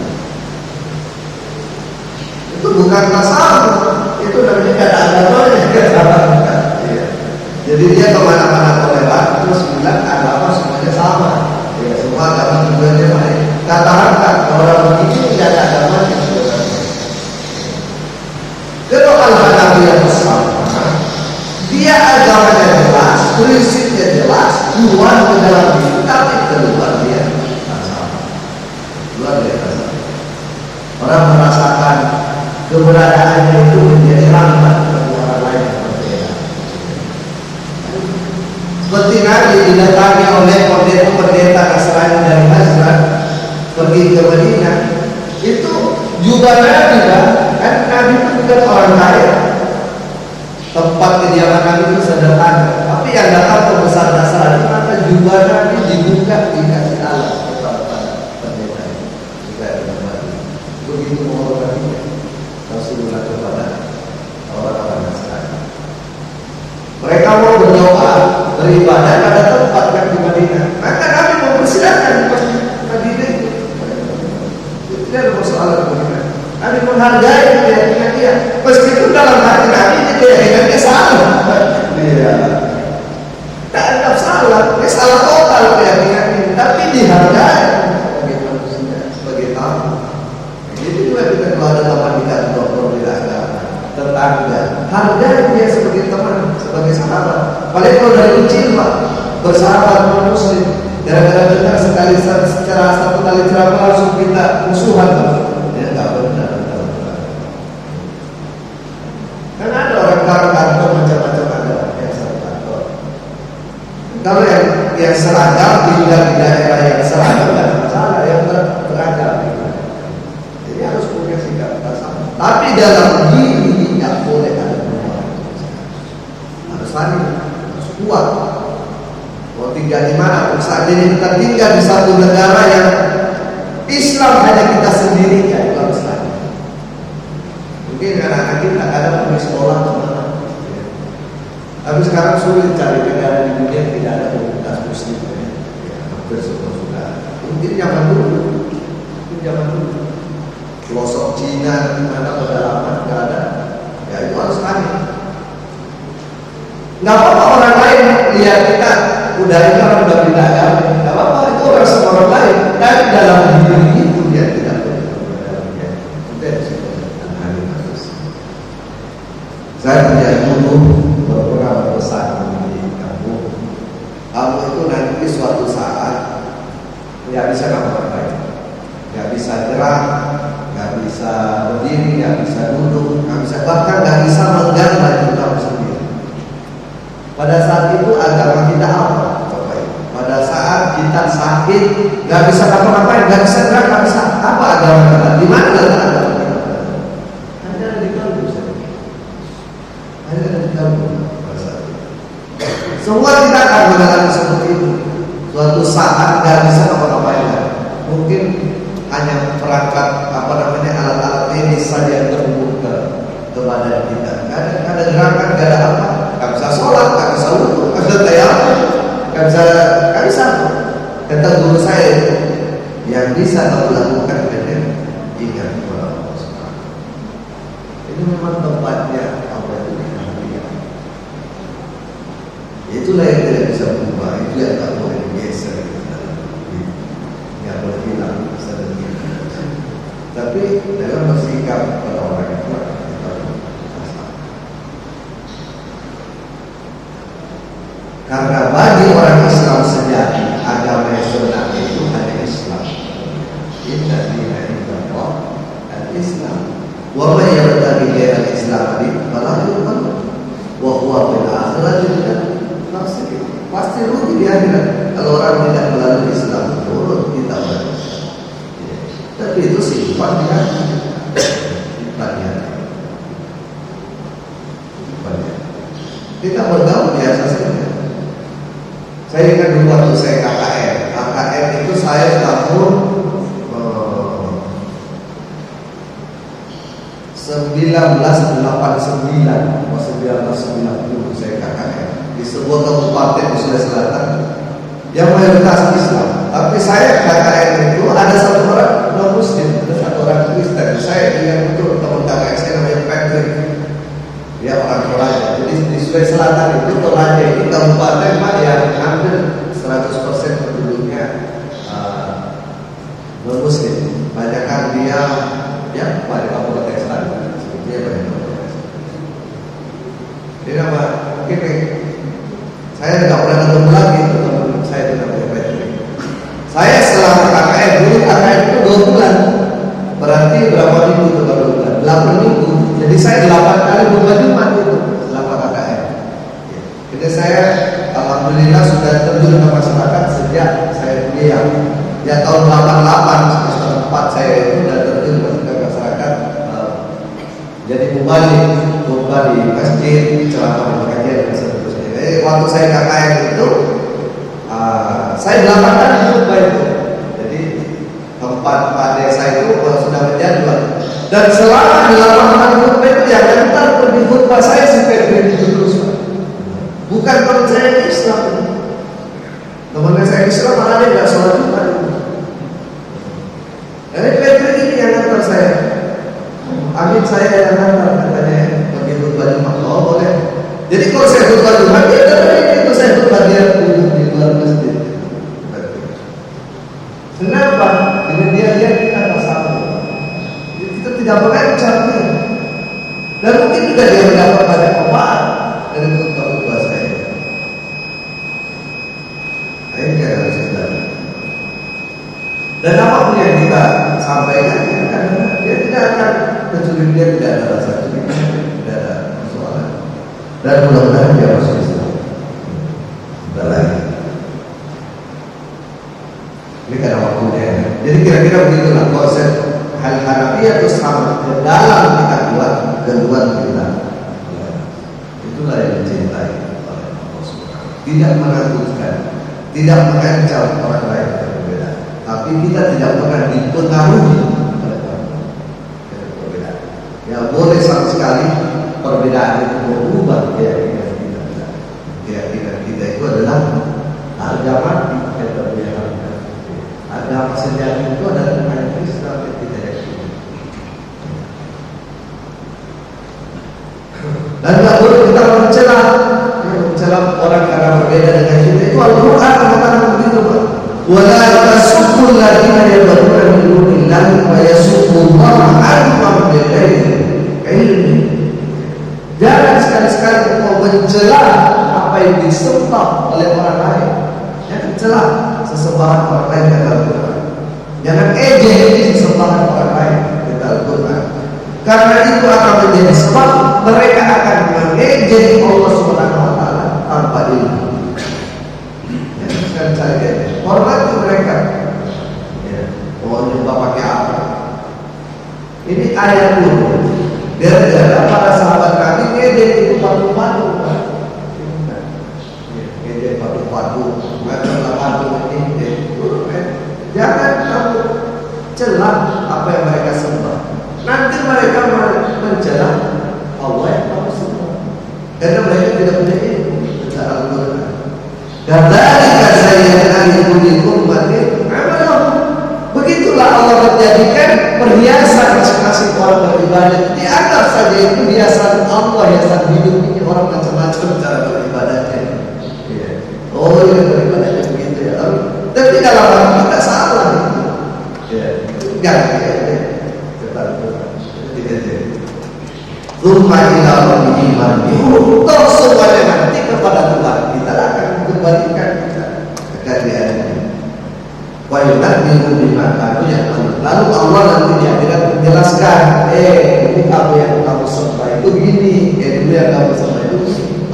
Itu bukan tasawuf, itu namanya tidak ada agamanya. Jadi dia kemana-mana toleran terus bilang agama semuanya sama. Ya, semua agama tujuannya baik. Katakan orang begini tidak ada agamanya. Kalau Al-Hanafi yang sama, dia agamanya jelas, prinsipnya jelas, keluar ke dalam diri, tapi keluar dia tak sama. Keluar dia tak sama. Orang merasakan keberadaannya itu menjadi rahmat bagi orang lain yang berbeda. Seperti Nabi didatangi oleh pendeta Nasrani dari Najran pergi ke Madinah, itu jubah Nabi kan Nabi itu bukan orang kaya. Tempat kediaman Nabi itu sederhana, tapi yang datang terbesar-besar maka jubah Nabi dibuka dikasih Allah kepada pendeta itu. Begitu menghormatinya Rasulullah kepada orang-orang Nasrani. Mereka mau berdoa, beribadah pada tempat yang di Madinah. Maka Nabi mempersilahkan di Madinah itu. Tidak ada persoalan Madinah. Nabi menghargai keyakinan dia. Meskipun dalam hati Nabi keyakinannya salah. Dia tak anggap salah. Dia salah total keyakinannya. Tapi dihargai sebagai manusia, sebagai tamu. Jadi juga kita kalau ada teman di kantor berbeda agama, tetangga, hargai dia sebagai teman. Apalagi kalau dari kecil Pak, bersahabat dengan Muslim. Gara-gara dengar sekali secara satu kali ceramah langsung kita musuhan Pak. Ya nggak benar. Kan ada orang kantor macam-macam ada yang kantor. Kalau yang seragam tinggal di daerah yang seragam nggak masalah, yang beragam. Jadi harus punya sikap sama. Tapi dalam diri nggak boleh ada perubahan. Harus saling, harus kuat. Mau tinggal di mana? Saat ini kita tinggal di satu negara yang Islam hanya kita sendiri, ya itu harus ada. Mungkin anak-anak kita kadang pergi sekolah kemana. Tapi sekarang sulit cari negara di dunia yang tidak ada komunitas Muslim. Hampir semua sudah. Mungkin zaman dulu. Pelosok Cina di mana pedalaman nggak ada. Ya itu harus ada. Nggak apa-apa orang lain lihat kita udah ini orang udah beda agama. Nggak apa-apa itu orang sama orang lain. Tapi dalam diri itu dia tidak boleh. Saya punya guru beberapa pesan di kampung. Kamu itu nanti suatu saat nggak bisa ngapa-ngapain, nggak bisa gerak, nggak bisa berdiri, nggak bisa duduk, nggak bisa, bahkan nggak bisa menggang baju kamu sendiri. Pada saat itu agama kita apa? Pada saat kita sakit, nggak bisa ngapa-ngapain, nggak bisa gerak, nggak bisa apa agama kita? Di mana letak agama kita? Hanya di kalbu saja. Hanya di kalbu. Semua kita akan mengalami seperti itu. Suatu saat nggak bisa ngapa-ngapain. Mungkin hanya perangkat alat-alat medis saja yang terbuka ke badan kita. Nggak ada gerakan, nggak ada apa. Nggak bisa sholat, nggak bisa wudhu, nggak bisa tayammum, nggak bisa. Kata guru saya, yang bisa kamu lakukan adalah ingat kepada Allah Subhanahu. Ini memang tempatnya apa itu dikatakan. Itulah yang tidak bisa berubah. Itu yang tak boleh digeser. Nggak boleh hilang. Tapi dalam bersikap pada orang itu kita berusaha. Karena bagi orang Islam sejati, agama yang sebenarnya itu hanya Islam. Inna dina indallah al-Islam. Wa man yabtaghi ghayra al-Islam fala yuqbal wa huwa fil akhirati pasti rugi di akhirat. Kalau orang tidak melalui Islam, turun kita berdosa. Tapi itu sifatnya. Kita bergaul biasa saja. Saya ingat dulu waktu saya KKN itu saya tahun 1989 atau 1990 saya KKN di sebuah kabupaten di Sulawesi Selatan yang mayoritas Islam. Tapi saya KKN itu ada satu orang non Muslim, ada satu orang Kristen. Saya ingat betul teman KKN saya namanya Patrick. Dia orang Toraja. Jadi di Sulawesi Selatan itu Toraja ini kabupaten Pak yang hampir 100% penduduknya non Muslim. Banyak kan dia ya pada kabupaten Selatan. Sebetulnya banyak kabupaten. Jadi nama mungkin saya tidak pernah ketemu lagi itu teman saya itu namanya Patrick. Saya selama KKN dulu KKN itu 2 bulan. Berarti berapa minggu itu kalau 2 bulan? 8 minggu. Jadi saya 8 kali berbulan Jumat itu selama KKN. Jadi saya alhamdulillah sudah terjun ke masyarakat sejak saya kuliah. Ya tahun 88 semester 4 saya itu sudah terjun ke masyarakat. Jadi khutbah di masjid, ceramah di pengajian dan seterusnya. Jadi waktu saya KKN itu saya 8 kali khutbah itu. Jadi tempat Pak Desa itu sudah menjadwal. Dan selama 8 kali khutbah itu yang antar pergi khutbah saya si Febri itu terus. Bukan teman saya Islam. Teman saya Islam malah dia nggak sholat Jumat. Jadi Febri ini yang antar saya. Amin saya yang antar katanya pergi khutbah Jumat. Oh boleh. Jadi kalau saya khutbah Jumat dia dari itu saya khutbah dia di luar masjid. Kenapa? Karena dia kita bersama. Kita tidak mengancam dia. Dan mungkin juga dia mendapat banyak manfaat dari khutbah saya. Dan apapun yang kita sampaikan, dia tidak akan kecuali dia tidak ada rasa curiga, tidak ada persoalan. Dan mudah-mudahan dia masuk Islam. Tidak lagi. Ini karena waktunya. Jadi kira-kira begitulah konsep Hanafiyah itu sama ke dalam kita kuat, keluar kita. Itulah yang dicintai oleh Allah Subhanahu. Tidak menakutkan, tidak mengancam orang lain yang berbeda, tapi kita tidak pernah dipengaruhi oleh orang berbeda. Ya boleh sama sekali perbedaan itu berubah keyakinan kita. Keyakinan kita itu adalah harga mati kata beliau. Agama sejati itu adalah hanya Islam yang kita yakini. Dan tidak boleh kita mencela orang karena berbeda dengan kita. Itu Al-Quran mengatakan begitu, Pak. Wala tasubbu alladziina yad'uuna min dunillahi wa yasubbu Allaha adwan bighairi ilmi. Jangan sekali-sekali kau mencela apa yang disembah oleh orang lain. Jangan celah sesembahan orang lain kata Al-Quran. Jangan ejek sesembahan orang lain kata Al-Quran. Karena itu akan menjadi sebab mereka akan mengejek Allah Subhanahu wa taala tanpa ilmu. Jangan sekali-sekali hormati mereka. Ya, mau nyembah pakai apa? Ini ayat dulu. Gara-gara para sahabat Nabi ngejek itu padu-padu. Ngejek padu-padu. Jangan kamu celah apa yang mereka sembah. Nanti mereka mencela Allah yang kamu sembah, karena mereka tidak punya ilmu tentang Al-Quran. Kadzalika zayyana likulli ummatin amalahum. Begitulah Allah menjadikan perhiasan masing-masing orang beribadah. Dianggap saja itu hiasan Allah, hiasan hidup ini orang macam-macam cara beribadahnya. Oh ya beribadahnya begitu ya. Tapi dalam hal kita salah itu. Ya, enggak ya. Rumah ila rabbihim marji'uhum. Toh semuanya nanti kepada Tuhan kita akan kembalikan kita kekalian ini. Wa yunabbi'uhum bima kanu ya'malun. Lalu Allah nanti di akhirat menjelaskan, ini apa yang kamu sembah itu begini, ini yang kamu sembah itu.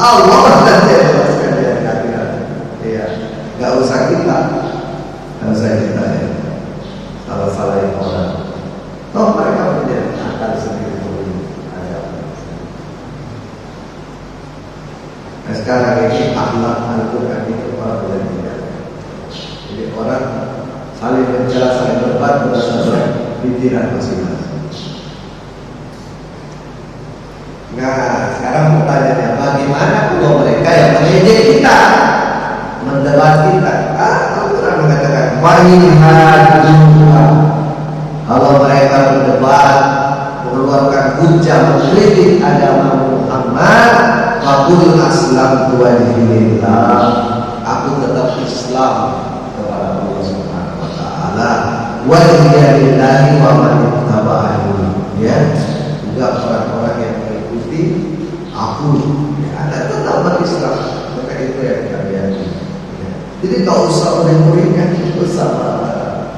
Allah nanti menjelaskan di akhirat. Ya, enggak usah kita. Enggak usah kita ya. Salah-salahin orang. Toh mereka punya akal sendiri. Nah, sekarang ini akhlak Al-Quran itu orang boleh dijaga. Jadi orang saling mencela, saling berdebat berdasarkan pikiran masing-masing. Nah, sekarang pertanyaannya, bagaimana kalau mereka yang mengejek kita, mendebat kita? Al-Quran mengatakan, kalau mereka berdebat, mengeluarkan hujah, mengkritik agama Muhammad, Fakul aslam tuwajihilillah. Aku tetap Islam kepada Allah Subhanahu wa ta'ala. Wajihilillahi wa manittaba'ani. Ya, juga orang-orang yang mengikuti aku, ya, ada tetap berislam. Maka itu yang kami yakini. Ya. Jadi tak usah murid-muridkan itu sama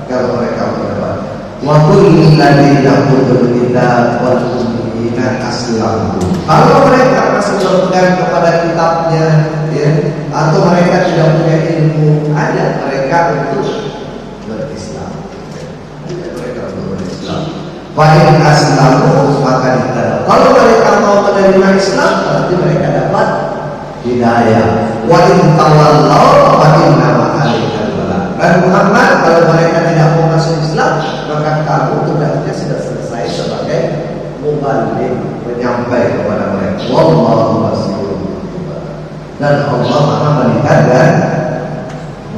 kalau mereka berdebat. Wa kulli ladina utul kitab wal mu'minina aslamtu. Kalau mereka masih berpegang kepada kitabnya, ya, atau mereka tidak punya ilmu, ada mereka untuk berislam. Ada mereka untuk berislam. Wa in aslamu maka dikatakan. Kalau mereka mau menerima Islam, berarti mereka dapat hidayah. Wa in tawallaw fa inna ma alaikal balagh. Dan Muhammad, kalau mereka tidak mau masuk Islam, maka kamu tugasnya sudah selesai sebagai mubalik, menyampai kepada mereka. Wallahu basirun. Dan Allah Maha melihat dan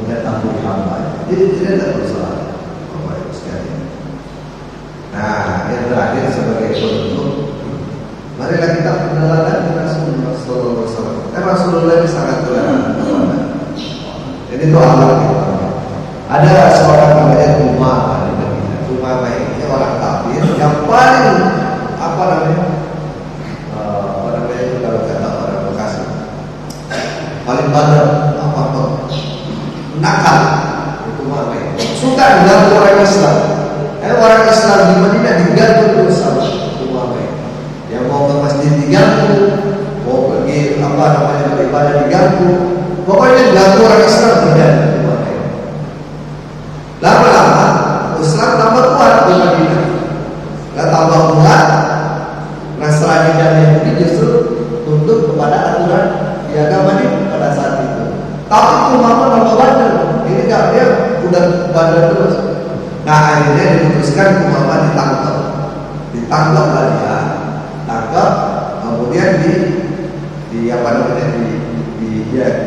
mengetahui hamba. Jadi tidak ada persoalan. Bapak Ibu sekalian. Nah, yang terakhir sebagai penutup, marilah kita perkenalan Rasulullah SAW. Rasulullah ini sangat toleran. Jadi itu Allah kita. Ada seorang namanya Umamah di Madinah. Umamah ini orang kafir yang paling apa namanya itu kalau kata orang Bekasi paling bandel, apa nakal itu Umamah. suka dengan orang Islam. Orang Islam di Madinah diganggu terus sama Umamah. Yang mau ke masjid diganggu, mau pergi beribadah diganggu. Pokoknya diganggu orang Islam tidak. Lama-lama Islam tambah kuat di Madinah. Tambah kuat. Nasrani dan Yahudi justru tunduk kepada aturan di agama ini pada saat itu. Tapi Umamah tambah bandel. Ini kan dia udah bandel terus. Nah akhirnya diputuskan Umamah ditangkap lah dia, tangkap, kemudian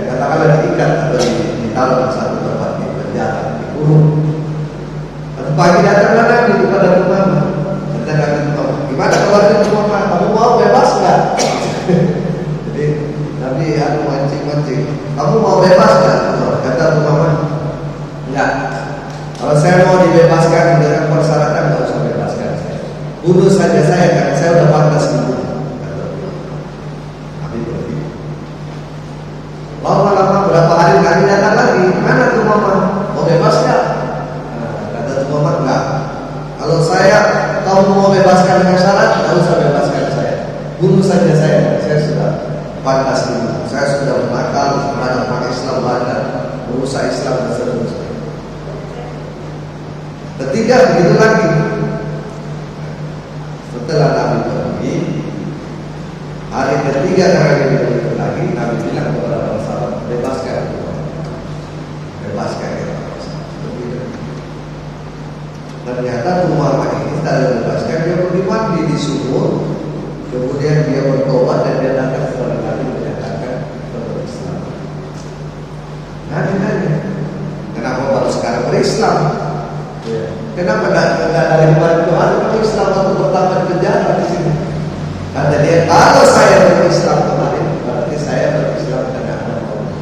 katakanlah diikat atau ditaruh di satu tempat di penjara, dikurung. Satu pagi datanglah Nabi kepada Umamah. Kata Nabi Umamah, gimana kalau ada Umamah? Kamu mau bebas nggak? Jadi Nabi mancing. Kamu mau bebas nggak? Kata Umamah, enggak. Kalau saya mau dibebaskan dengan persyaratan, nggak usah bebaskan saya. Bunuh saja saya karena saya udah pantas dibunuh. Nabi pergi. Lama-lama berapa hari Nabi datang lagi. Mana tuh Mama? Mau bebas nggak? Kata tuh Mama, enggak. Kalau kamu mau bebaskan dengan syarat, nggak usah bebaskan saya. Bunuh saja saya sudah pantas dibunuh. Saya sudah menakal terhadap orang Islam banyak, merusak Islam dan seterusnya. Ketiga begitu lagi. Setelah Nabi pergi, hari ketiga karena begitu lagi, Nabi bilang kepada para sahabat, bebaskan ya. Ternyata Umamah ini setelah bebaskan, dia pergi mandi di sumur, kemudian dia bertobat dan dia datang kepada Nabi menyatakan berislam. Nabi nanya, kenapa baru sekarang berislam? Kenapa tidak dari kemarin kemarin Islam waktu pertama di penjara di sini? Kata dia, kalau saya berislam kemarin, berarti saya berislam karena ada Allah.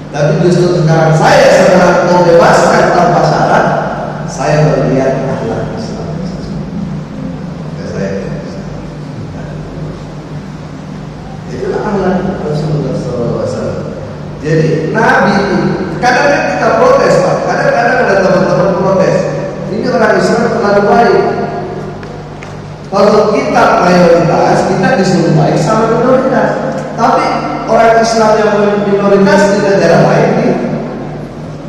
Tapi justru sekarang saya sekarang mau bebaskan tanpa syarat, saya melihat akhlak Islam. Maka saya berislam. Itulah akhlak Rasulullah SAW. Jadi Nabi itu kadang-kadang kita protes, Pak. Kadang-kadang ada teman-teman protes. Ini orang Islam terlalu baik. Kalau kita mayoritas, kita disuruh baik sama minoritas. Tapi orang Islam yang minoritas di negara lain di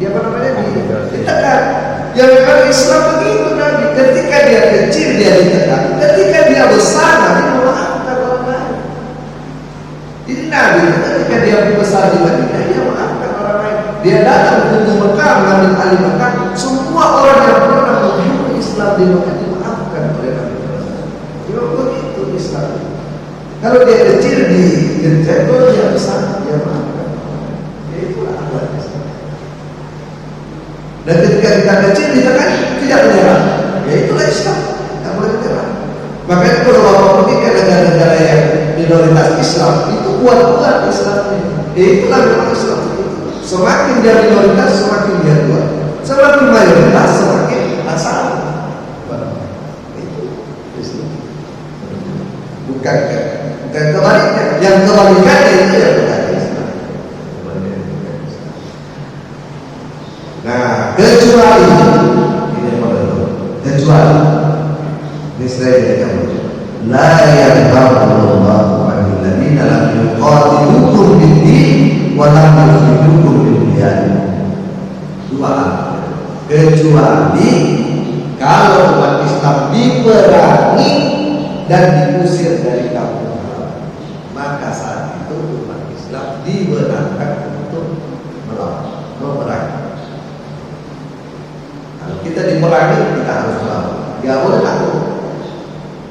ditekan. Ya memang Islam begitu Nabi. Ketika dia kecil dia ditekan. Ketika dia besar Nabi memaafkan orang lain. Jadi Nabi ketika dia besar di Madinah dia memaafkan orang lain. Dia datang ke Mekah mengambil alih Mekah. Semua orang yang pernah membunuh Islam di Mekah dimaafkan oleh Nabi. Memang begitu Islam. Kalau dia kecil digenjot, kalau dia besar dia maafkan. Ya itulah akhlak Islam. Dan ketika kita kecil ditekan tidak menyerah. Ya itulah Islam. Tidak boleh menyerah. Makanya kalau bapak pergi ke negara-negara yang minoritas Islam itu kuat-kuat Islam ini. Ya itulah memang Islam itu. Semakin dia minoritas semakin dia kuat. Semakin mayoritas semakin asal. Itu Islam. Bukan kebaliknya. Yang kebalikannya itu yang bukan Islam. Nah, kecuali ini saya jadi la yanfa'ullahu 'anil ladina lam yuqatilukum bid-din wa lam yukhrijukum min diyarikum. Kecuali kalau umat Islam diperangi dan diusir dari kampung halaman, maka saat itu umat Islam dibenarkan untuk memerangi. Kalau kita diperangi, kita harus melawan. Gak boleh takut.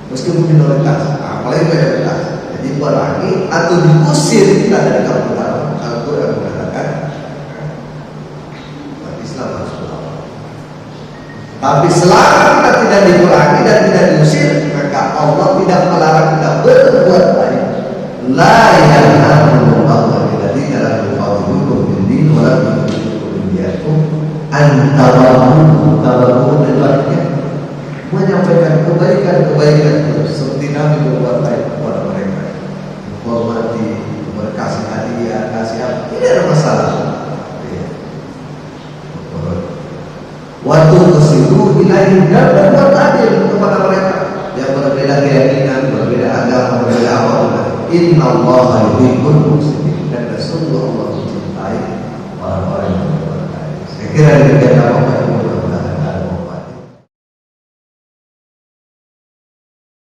Meskipun minoritas, apalagi mayoritas. Jadi perangi atau diusir kita dari kampung halaman. Al-Quran mengatakan umat Islam harus melawan. Tapi selama kita tidak diperangi dan tidak diusir, maka Allah tidak melarang kita berbuat baik. La yanhaqullahu 'anil ladzina lam yuqatilukum fid-din wa lam yukhrijukum min diyarikum an tabarruhum menyampaikan kebaikan terus seperti Nabi berbuat baik kepada mereka, menghormati, berkasih hadiah, kasih apa, tidak ada masalah. Waktu kesitu ilahi dan berbuat adil kepada mereka yang berbeda keyakinan, berbeda agama, berbeda apapun. Inna Allah yuhibbul